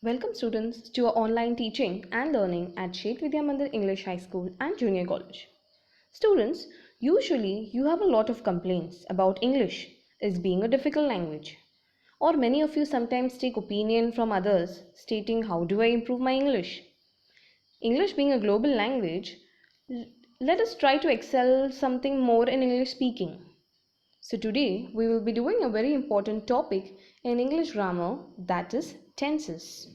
Welcome students to our online teaching and learning at Sheikh Vidya Mandir English High School and Junior College. Students, usually you have a lot of complaints about English as being a difficult language. Or many of you sometimes take opinion from others stating how do I improve my English? English being a global language, let us try to excel something more in English speaking. So today we will be doing a very important topic in English grammar, that is tenses.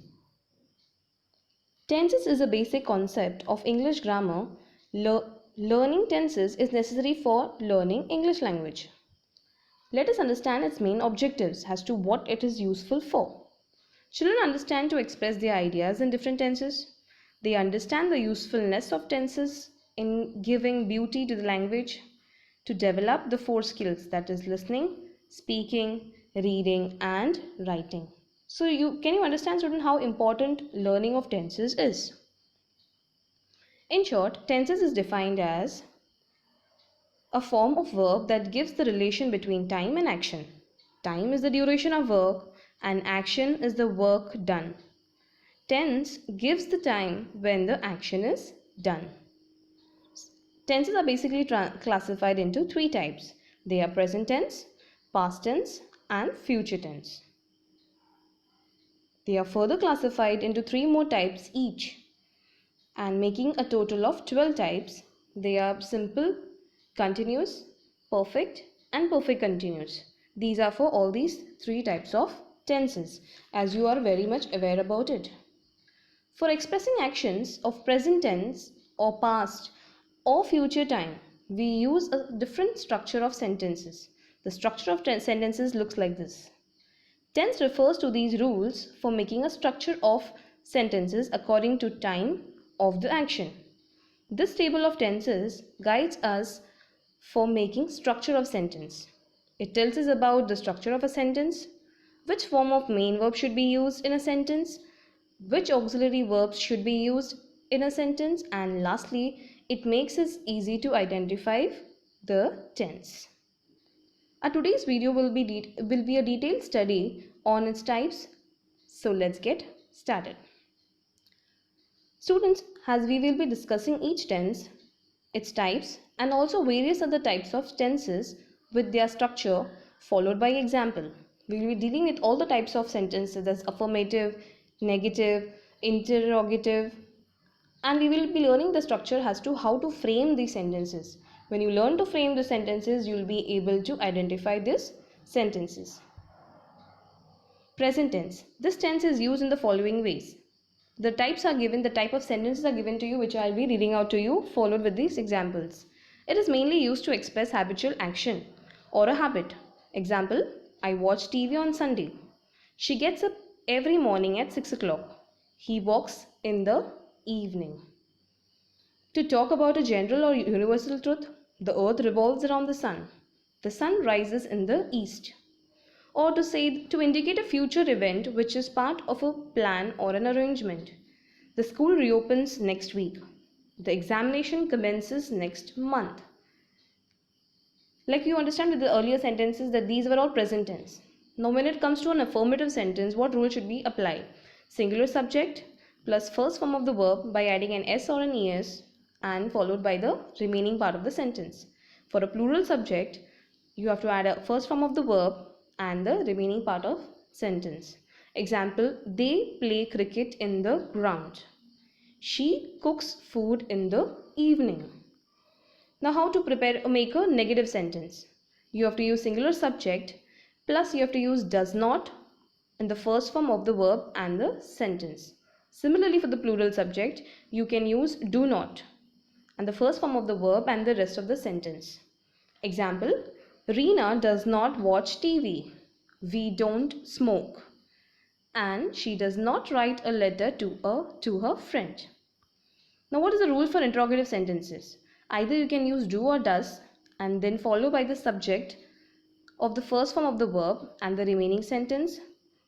Tenses is a basic concept of English grammar. Learning tenses is necessary for learning English language. Let us understand its main objectives as to what it is useful for. Children understand to express their ideas in different tenses. They understand the usefulness of tenses in giving beauty to the language, to develop the four skills, that is listening, speaking, reading and writing. So can you understand, student, how important learning of tenses is? In short, tenses is defined as a form of verb that gives the relation between time and action. Time is the duration of work and action is the work done. Tense gives the time when the action is done. Tenses are basically classified into three types. They are present tense, past tense and future tense. They are further classified into three more types each, and making a total of 12 types. They are simple, continuous, perfect and perfect continuous. These are for all these three types of tenses, as you are very much aware about it. For expressing actions of present tense or past or future time, we use a different structure of sentences. The structure of sentences looks like this. Tense refers to these rules for making a structure of sentences according to time of the action. This table of tenses guides us for making structure of sentence. It tells us about the structure of a sentence, which form of main verb should be used in a sentence, which auxiliary verbs should be used in a sentence, and lastly, it makes it easy to identify the tense. Today's video will be a detailed study on its types. So let's get started. Students, as we will be discussing each tense, its types and also various other types of tenses with their structure followed by example. We will be dealing with all the types of sentences as affirmative, negative, interrogative, and we will be learning the structure as to how to frame these sentences. When you learn to frame the sentences, you will be able to identify these sentences. Present tense. This tense is used in the following ways. The types are given, the type of sentences are given to you, which I will be reading out to you, followed with these examples. It is mainly used to express habitual action or a habit. Example, I watch TV on Sunday. She gets up every morning at 6 o'clock. He walks in the evening. To talk about a general or universal truth, the earth revolves around the sun. The sun rises in the east. Or to indicate a future event which is part of a plan or an arrangement. The school reopens next week. The examination commences next month. Like you understand with the earlier sentences that these were all present tense. Now when it comes to an affirmative sentence, what rule should be applied? Singular subject plus first form of the verb by adding an s or an es and followed by the remaining part of the sentence. For a plural subject, you have to add a first form of the verb and the remaining part of sentence. Example, they play cricket in the ground. She cooks food in the evening. Now how to make a negative sentence? You have to use singular subject plus you have to use does not in the first form of the verb and the sentence. Similarly, for the plural subject, you can use do not and the first form of the verb and the rest of the sentence. Example, Reena does not watch TV. We don't smoke. And she does not write a letter to her friend. Now what is the rule for interrogative sentences? Either you can use do or does and then follow by the subject of the first form of the verb and the remaining sentence.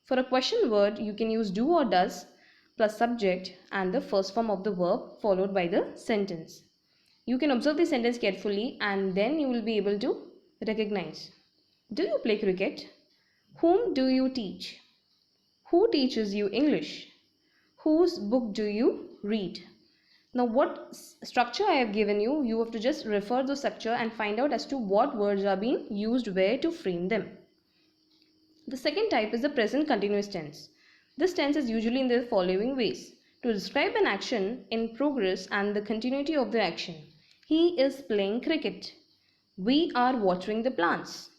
For a question word, you can use do or does plus subject and the first form of the verb followed by the sentence. You can observe the sentence carefully and then you will be able to recognize. Do you play cricket? Whom do you teach? Who teaches you English? Whose book do you read? Now, what structure I have given you, you have to just refer the structure and find out as to what words are being used where to frame them. The second type is the present continuous tense. This tense is usually in the following ways. To describe an action in progress and the continuity of the action. He is playing cricket. We are watering the plants.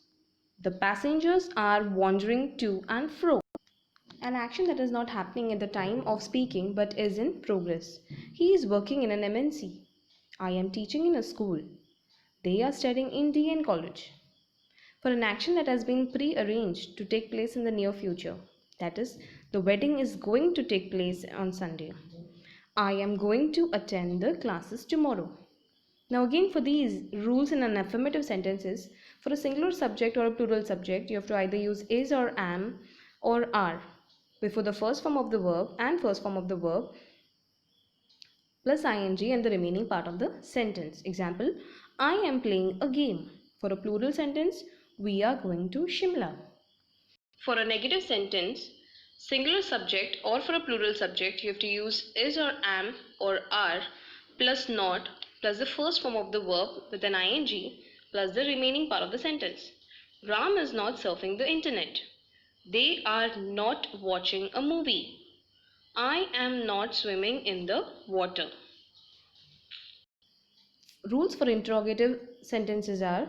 The passengers are wandering to and fro. An action that is not happening at the time of speaking but is in progress. He is working in an MNC. I am teaching in a school. They are studying in DN college. For an action that has been pre-arranged to take place in the near future, that is, the wedding is going to take place on Sunday. I am going to attend the classes tomorrow. Now again, for these rules in an affirmative sentences, for a singular subject or a plural subject, you have to either use is or am or are before the first form of the verb and first form of the verb plus ing and the remaining part of the sentence. Example, I am playing a game. For a plural sentence, we are going to Shimla. For a negative sentence, singular subject or for a plural subject, you have to use is or am or are plus not plus the first form of the verb with an ing plus the remaining part of the sentence. Ram is not surfing the internet. They are not watching a movie. I am not swimming in the water. Rules for interrogative sentences are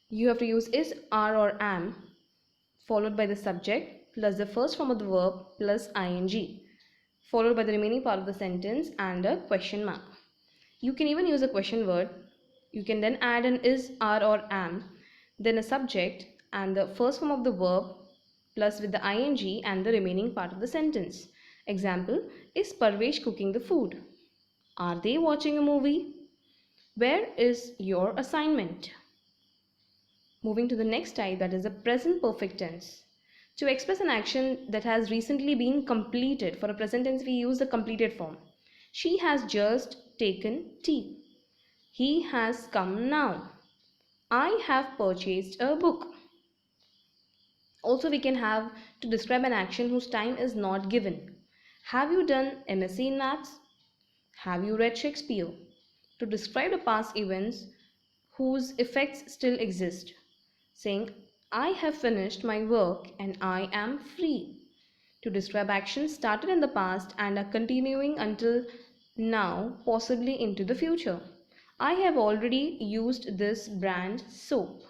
you have to use is, are or am followed by the subject plus the first form of the verb plus ing followed by the remaining part of the sentence and a question mark. You can even use a question word. You can then add an is, are or am, then a subject and the first form of the verb plus with the ing and the remaining part of the sentence. Example, is Parvesh cooking the food? Are they watching a movie? Where is your assignment? Moving to the next type, that is the present perfect tense. To express an action that has recently been completed, for a present tense we use the completed form. She has just taken tea. He has come now. I have purchased a book. Also, we can have to describe an action whose time is not given. Have you done MSc in Maths? Have you read Shakespeare? To describe the past events whose effects still exist, saying, I have finished my work and I am free. To describe actions started in the past and are continuing until now, possibly into the future. I have already used this brand soap.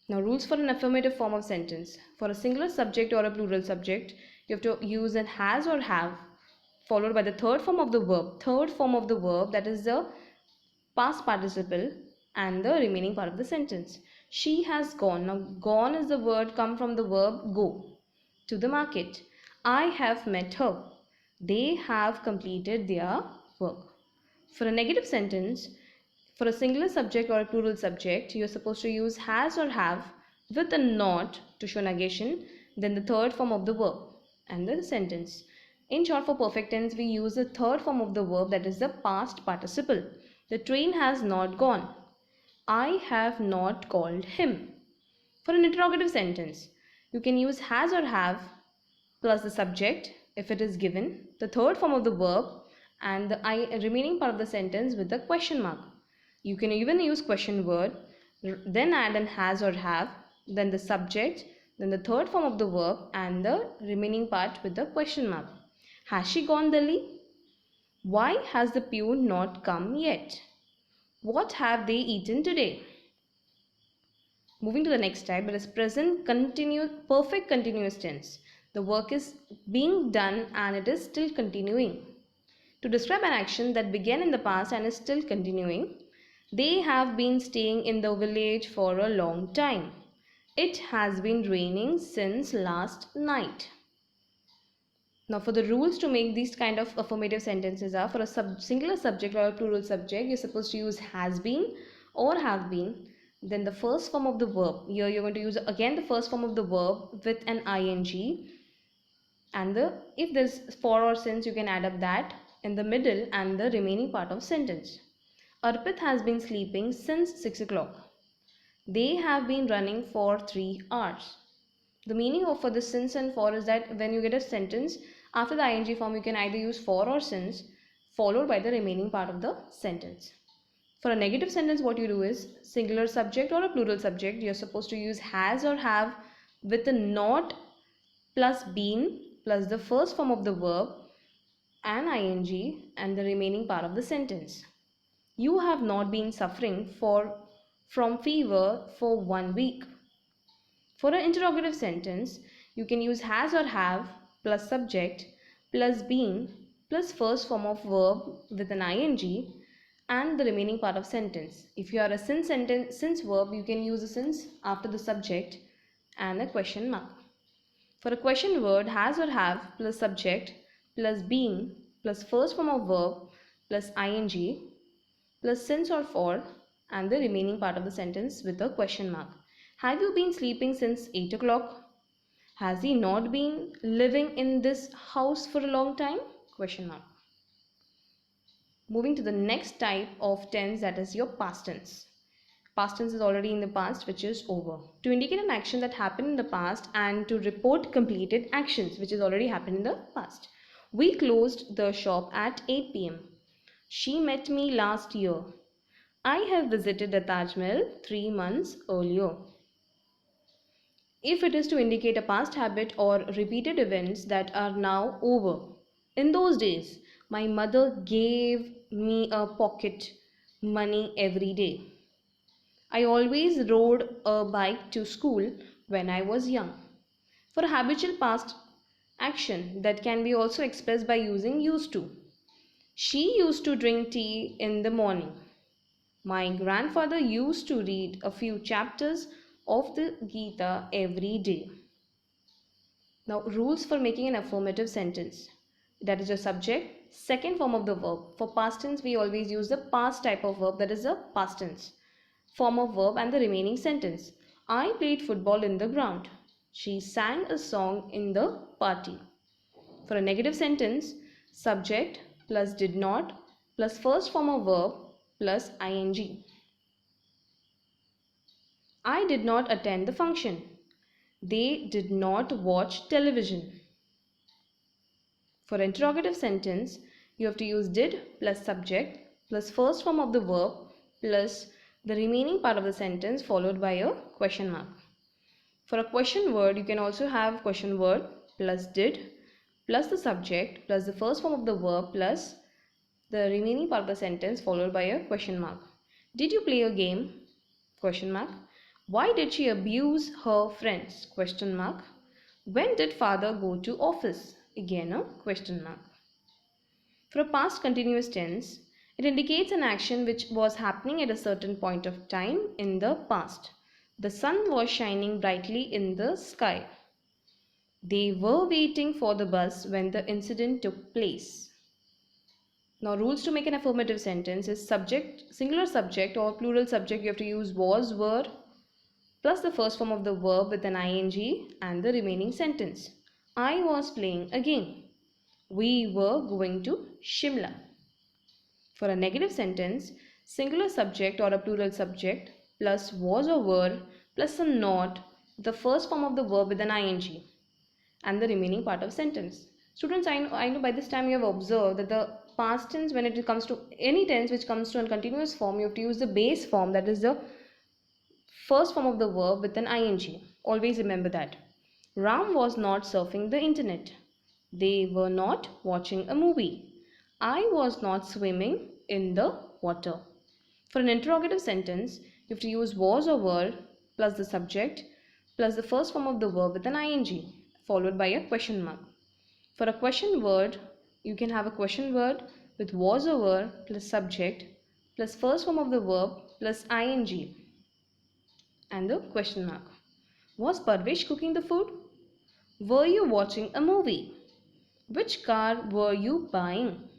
Now, rules for an affirmative form of sentence. For a singular subject or a plural subject, you have to use an has or have followed by the third form of the verb. Third form of the verb, that is the past participle and the remaining part of the sentence. She has gone. Now, gone is the word come from the verb go to the market. I have met her. They have completed their work. For a negative sentence, for a singular subject or a plural subject, you are supposed to use has or have with a not to show negation, then the third form of the verb and the sentence. In short, for perfect tense, we use the third form of the verb, that is the past participle. The train has not gone. I have not called him. For an interrogative sentence, you can use has or have plus the subject if it is given, the third form of the verb and the remaining part of the sentence with the question mark. You can even use question word, then add an has or have, then the subject, then the third form of the verb and the remaining part with the question mark. Has she gone, Delhi? Why has the peon not come yet? What have they eaten today? Moving to the next type, it is present perfect continuous tense. The work is being done and it is still continuing. To describe an action that began in the past and is still continuing, they have been staying in the village for a long time. It has been raining since last night. Now, for the rules to make these kind of affirmative sentences are, for a singular subject or a plural subject, you're supposed to use has been or have been. Then the first form of the verb. Here you're going to use again the first form of the verb with an ing. And if there's for or since, you can add up that in the middle and the remaining part of sentence. Arpit has been sleeping since 6 o'clock. They have been running for 3 hours. The meaning of for the since and for is that when you get a sentence After the ing form, you can either use for or since followed by the remaining part of the sentence. For a negative sentence, what you do is singular subject or a plural subject, you're supposed to use has or have with a not plus been plus the first form of the verb and ing and the remaining part of the sentence. You have not been suffering from fever for 1 week. For an interrogative sentence, you can use has or have plus subject plus been plus first form of verb with an ing and the remaining part of sentence. If you are a since verb, you can use a since after the subject and a question mark. For a question word, has or have plus subject plus been plus first form of verb plus ing plus since or for and the remaining part of the sentence with a question mark. Have you been sleeping since 8 o'clock? Has he not been living in this house for a long time? Question mark. Moving to the next type of tense, that is your past tense. Past tense is already in the past, which is over. To indicate an action that happened in the past and to report completed actions, which is already happened in the past. We closed the shop at 8 p.m. She met me last year. I have visited the Taj Mahal 3 months earlier. If it is to indicate a past habit or repeated events that are now over. In those days, my mother gave me a pocket money every day. I always rode a bike to school when I was young. For a habitual past action that can be also expressed by using used to. She used to drink tea in the morning. My grandfather used to read a few chapters of the Gita every day. Now, rules for making an affirmative sentence. That is your subject, second form of the verb. For past tense, we always use the past type of verb, that is the past tense form of verb and the remaining sentence. I played football in the ground. She sang a song in the party. For a negative sentence, subject plus did not plus first form of verb plus ing. I did not attend the function. They did not watch television. For interrogative sentence, you have to use did plus subject plus first form of the verb plus the remaining part of the sentence followed by a question mark. For a question word, you can also have question word plus did plus the subject plus the first form of the verb plus the remaining part of the sentence followed by a question mark. Did you play a game? Question mark. Why did she abuse her friends? Question mark. When did father go to office? Again a question mark. For a past continuous tense, it indicates an action which was happening at a certain point of time in the past. The sun was shining brightly in the sky. They were waiting for the bus when the incident took place. Now, rules to make an affirmative sentence is subject, singular subject or plural subject. You have to use was, were, plus the first form of the verb with an ing and the remaining sentence. I was playing a game. We were going to Shimla. For a negative sentence, singular subject or a plural subject plus was or were plus a not, the first form of the verb with an ing and the remaining part of sentence. Students, I know by this time you have observed that the past tense, when it comes to any tense which comes to a continuous form, you have to use the base form, that is the first form of the verb with an ing. Always remember that. Ram was not surfing the internet. They were not watching a movie. I was not swimming in the water. For an interrogative sentence, you have to use was or were plus the subject plus the first form of the verb with an ing followed by a question mark. For a question word, you can have a question word with was or were plus subject plus first form of the verb plus ing and the question mark. Was Parvesh cooking the food? Were you watching a movie? Which car were you buying?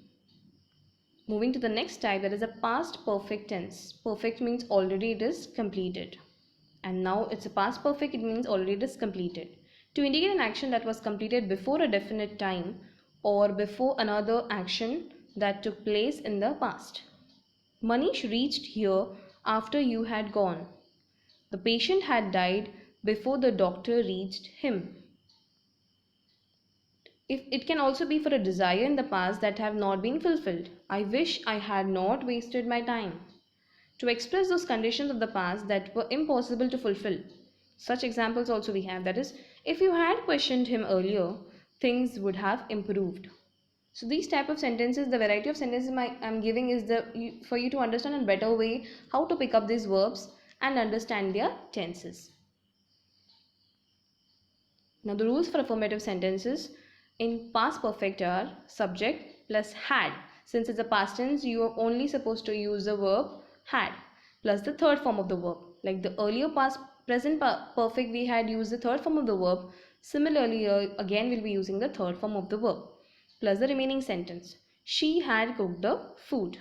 Moving to the next type, that is a past perfect tense. Perfect means already it is completed. And now it's a past perfect, it means already it is completed. To indicate an action that was completed before a definite time or before another action that took place in the past. Manish reached here after you had gone. The patient had died before the doctor reached him. If it can also be for a desire in the past that have not been fulfilled. I wish I had not wasted my time. To express those conditions of the past that were impossible to fulfill. Such examples also we have, that is, if you had questioned him earlier, things would have improved. So these type of sentences, the variety of sentences I'm giving is for you to understand in a better way how to pick up these verbs and understand their tenses. Now the rules for affirmative sentences in past perfect are subject plus had. Since it's a past tense, you are only supposed to use the verb had plus the third form of the verb. Like the earlier past present perfect, we had used the third form of the verb. Similarly, again we'll be using the third form of the verb plus the remaining sentence. She had cooked the food.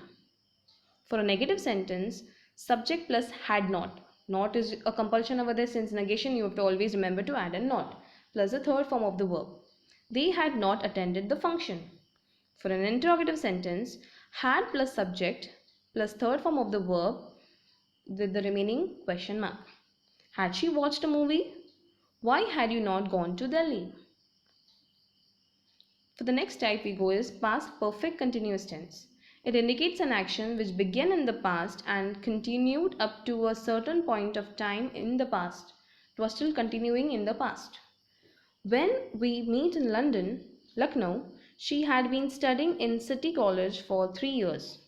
For a negative sentence, subject plus had not. Not is a compulsion over there, since negation you have to always remember to add a not plus the third form of the verb. They had not attended the function. For an interrogative sentence, had plus subject plus third form of the verb with the remaining question mark. Had she watched a movie? Why had you not gone to Delhi? For the next type we go is past perfect continuous tense. It indicates an action which began in the past and continued up to a certain point of time in the past. It was still continuing in the past. When we meet in London, Lucknow, she had been studying in City College for 3 years.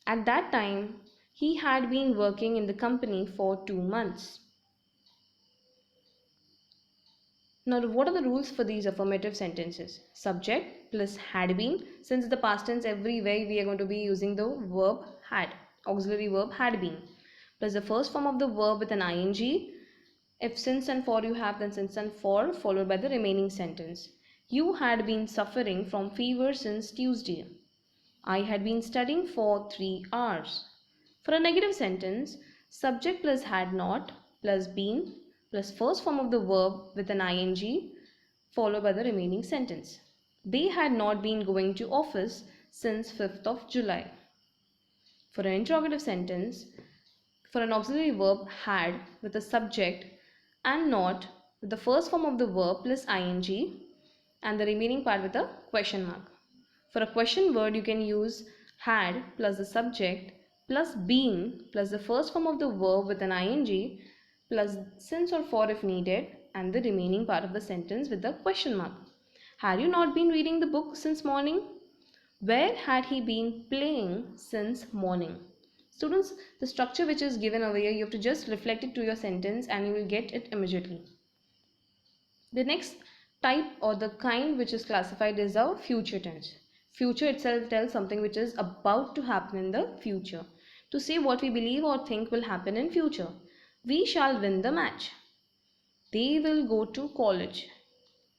At that time, he had been working in the company for 2 months. Now, what are the rules for these affirmative sentences? Subject plus had been. Since the past tense, everywhere we are going to be using the verb had, auxiliary verb had been, plus the first form of the verb with an ing. If since and for you have, then since and for followed by the remaining sentence. You had been suffering from fever since Tuesday. I had been studying for 3 hours. For a negative sentence, subject plus had not plus been plus first form of the verb with an ing followed by the remaining sentence. They had not been going to office since 5th of July. For an interrogative sentence, for an auxiliary verb had with a subject and not with the first form of the verb plus ing and the remaining part with a question mark. For a question word, you can use had plus the subject plus been plus the first form of the verb with an ing plus since or for if needed and the remaining part of the sentence with the question mark. Had you not been reading the book since morning? Where had he been playing since morning? Students, the structure which is given over here, you have to just reflect it to your sentence and you will get it immediately. The next type or the kind which is classified is our future tense. Future itself tells something which is about to happen in the future. To say what we believe or think will happen in future. We shall win the match. They will go to college.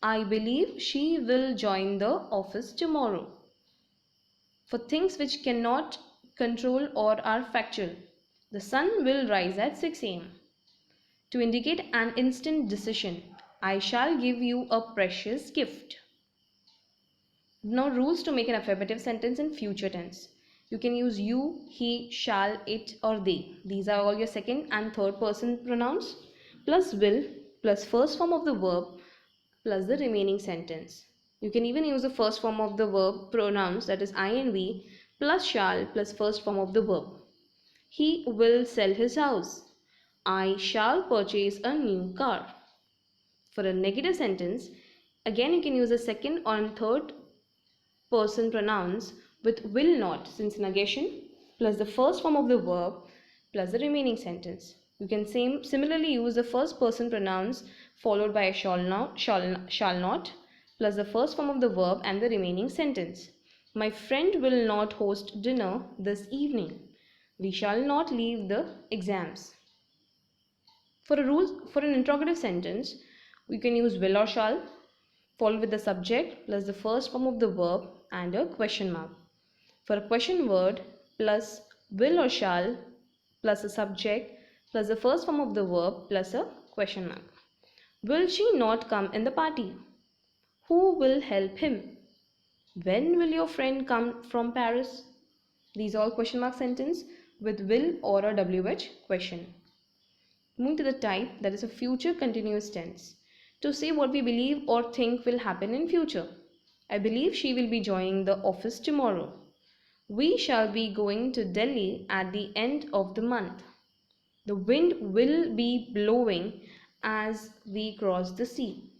I believe she will join the office tomorrow. For things which cannot control or are factual, the sun will rise at 6 am. To indicate an instant decision, I shall give you a precious gift. Now, rules to make an affirmative sentence in future tense. You can use you, he, shall, it or they. These are all your second and third person pronouns plus will plus first form of the verb plus the remaining sentence. You can even use the first form of the verb pronouns, that is I and we, plus shall plus first form of the verb. He will sell his house. I shall purchase a new car. For a negative sentence, again you can use the second or third person pronouns with will not, since negation, plus the first form of the verb plus the remaining sentence. You can similarly use the first person pronouns followed by a shall not plus the first form of the verb and the remaining sentence. My friend will not host dinner this evening. We shall not leave the exams. For an interrogative sentence, we can use will or shall followed with the subject plus the first form of the verb and a question mark. For a question word, plus will or shall plus a subject plus the first form of the verb plus a question mark. Will she not come in the party? Who will help him? When will your friend come from Paris? These are all question mark sentence with will or a WH question. Moving to the type, that is a future continuous tense. To say what we believe or think will happen in future. I believe she will be joining the office tomorrow. We shall be going to Delhi at the end of the month. The wind will be blowing as we cross the sea.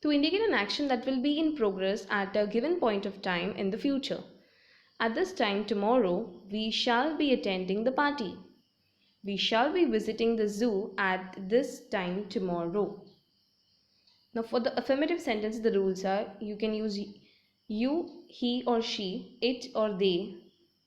To indicate an action that will be in progress at a given point of time in the future. At this time tomorrow, we shall be attending the party. We shall be visiting the zoo at this time tomorrow. Now for the affirmative sentence, the rules are you can use you, he or she, it or they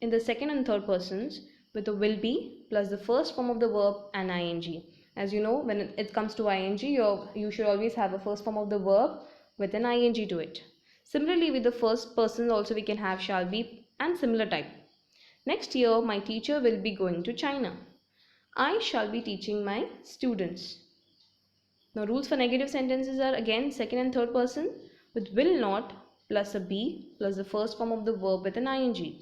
in the second and third persons with the will be plus the first form of the verb and ing. As you know, when it comes to ing, you should always have a first form of the verb with an ing to it. Similarly, with the first person also we can have shall be and similar type. Next year, my teacher will be going to China. I shall be teaching my students. Now rules for negative sentences are again second and third person with will not plus a be plus the first form of the verb with an ing.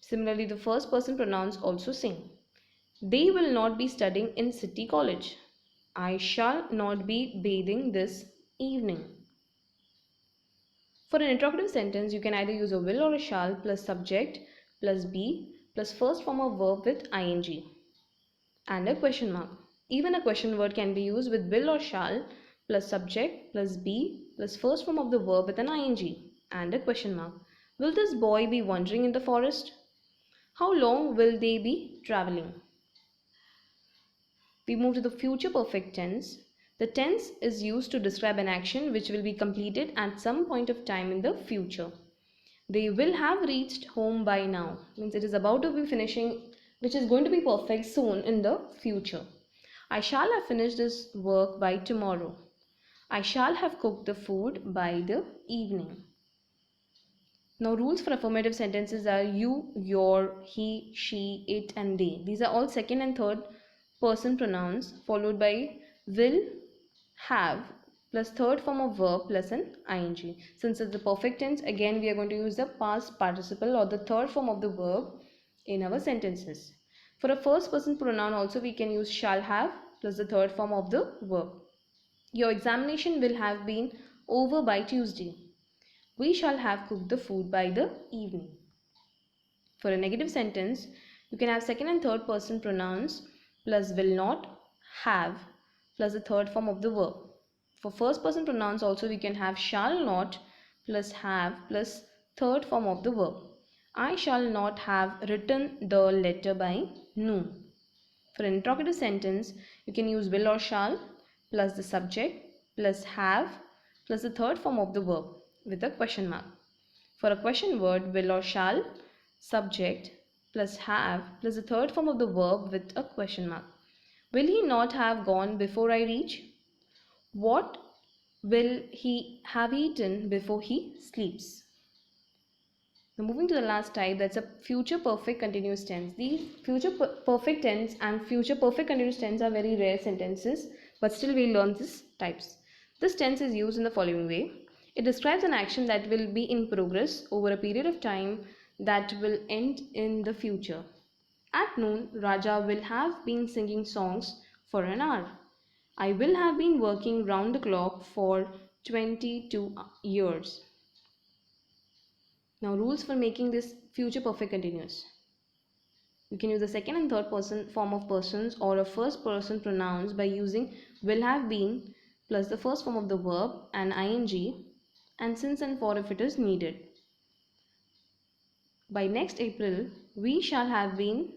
Similarly, the first person pronouns also sing. They will not be studying in city college. I shall not be bathing this evening. For an interrogative sentence, you can either use a will or a shall plus subject plus be plus first form of verb with ing and a question mark. Even a question word can be used with will or shall plus subject plus be plus first form of the verb with an ing and a question mark. Will this boy be wandering in the forest? How long will they be traveling? We move to the future perfect tense. The tense is used to describe an action which will be completed at some point of time in the future. They will have reached home by now means it is about to be finishing, which is going to be perfect soon in the future. I shall have finished this work by tomorrow. I shall have cooked the food by the evening. Now rules for affirmative sentences are you, your, he, she, it and they. These are all second and third person pronouns followed by will, have plus third form of verb plus an ing. Since it's the perfect tense, again we are going to use the past participle or the third form of the verb in our sentences. For a first person pronoun also we can use shall have plus the third form of the verb. Your examination will have been over by Tuesday. We shall have cooked the food by the evening. For a negative sentence, you can have second and third person pronouns plus will not, have plus the third form of the verb. For first person pronouns also we can have shall not plus have plus third form of the verb. I shall not have written the letter by noon. For an interrogative sentence, you can use will or shall plus the subject plus have plus the third form of the verb with a question mark. For a question word, will or shall, subject plus have plus the third form of the verb with a question mark. Will he not have gone before I reach? What will he have eaten before he sleeps? Now moving to the last type, that's a future perfect continuous tense. These future perfect tense and future perfect continuous tense are very rare sentences, but still we learn these types. This tense is used in the following way. It describes an action that will be in progress over a period of time that will end in the future. At noon, Raja will have been singing songs for an hour. I will have been working round the clock for 22 years. Now rules for making this future perfect continuous. You can use the second and third person form of persons or a first person pronouns by using will have been plus the first form of the verb and ing and since and for if it is needed. By next April, we shall have been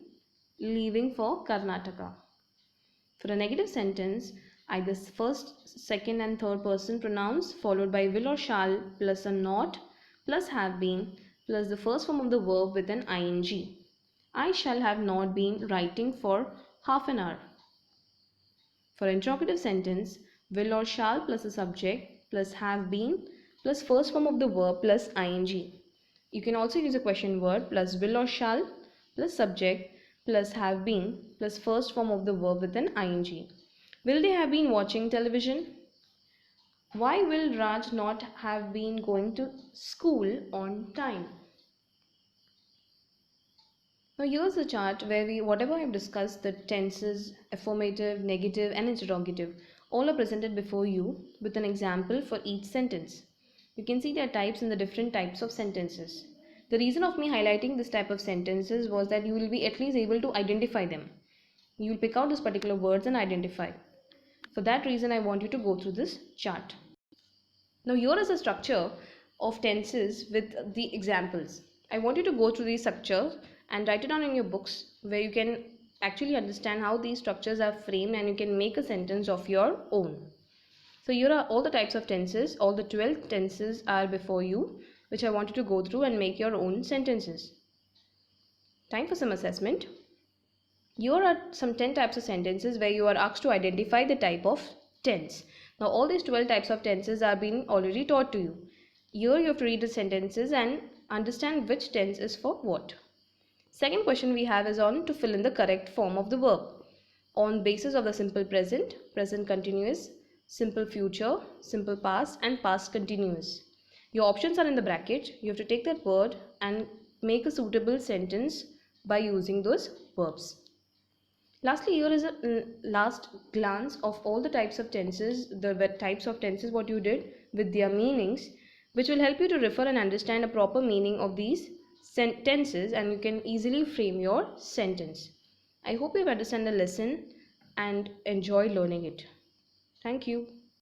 leaving for Karnataka. For a negative sentence, either first, second and third person pronouns followed by will or shall plus a not plus have been plus the first form of the verb with an ing. I shall have not been writing for half an hour. For interrogative sentence, will or shall plus a subject plus have been plus first form of the verb plus ing. You can also use a question word plus will or shall plus subject plus have been plus first form of the verb with an ing. Will they have been watching television? Why will Raj not have been going to school on time? Now here's a chart where whatever I've discussed, the tenses, affirmative, negative and interrogative, all are presented before you with an example for each sentence. You can see their types in the different types of sentences. The reason of me highlighting this type of sentences was that you will be at least able to identify them. You will pick out these particular words and identify. For that reason, I want you to go through this chart. Now here is a structure of tenses with the examples. I want you to go through these structures and write it down in your books where you can actually understand how these structures are framed and you can make a sentence of your own. So here are all the types of tenses. All the 12 tenses are before you, which I want you to go through and make your own sentences. Time for some assessment. Here are some 10 types of sentences where you are asked to identify the type of tense. Now all these 12 types of tenses are being already taught to you. Here you have to read the sentences and understand which tense is for what. Second question we have is on to fill in the correct form of the verb on basis of the simple present, present continuous, simple future, simple past and past continuous. Your options are in the bracket. You have to take that word and make a suitable sentence by using those verbs. Lastly, here is a last glance of all the types of tenses, what you did with their meanings, which will help you to refer and understand a proper meaning of these tenses, and you can easily frame your sentence. I hope you understand the lesson and enjoy learning it. Thank you.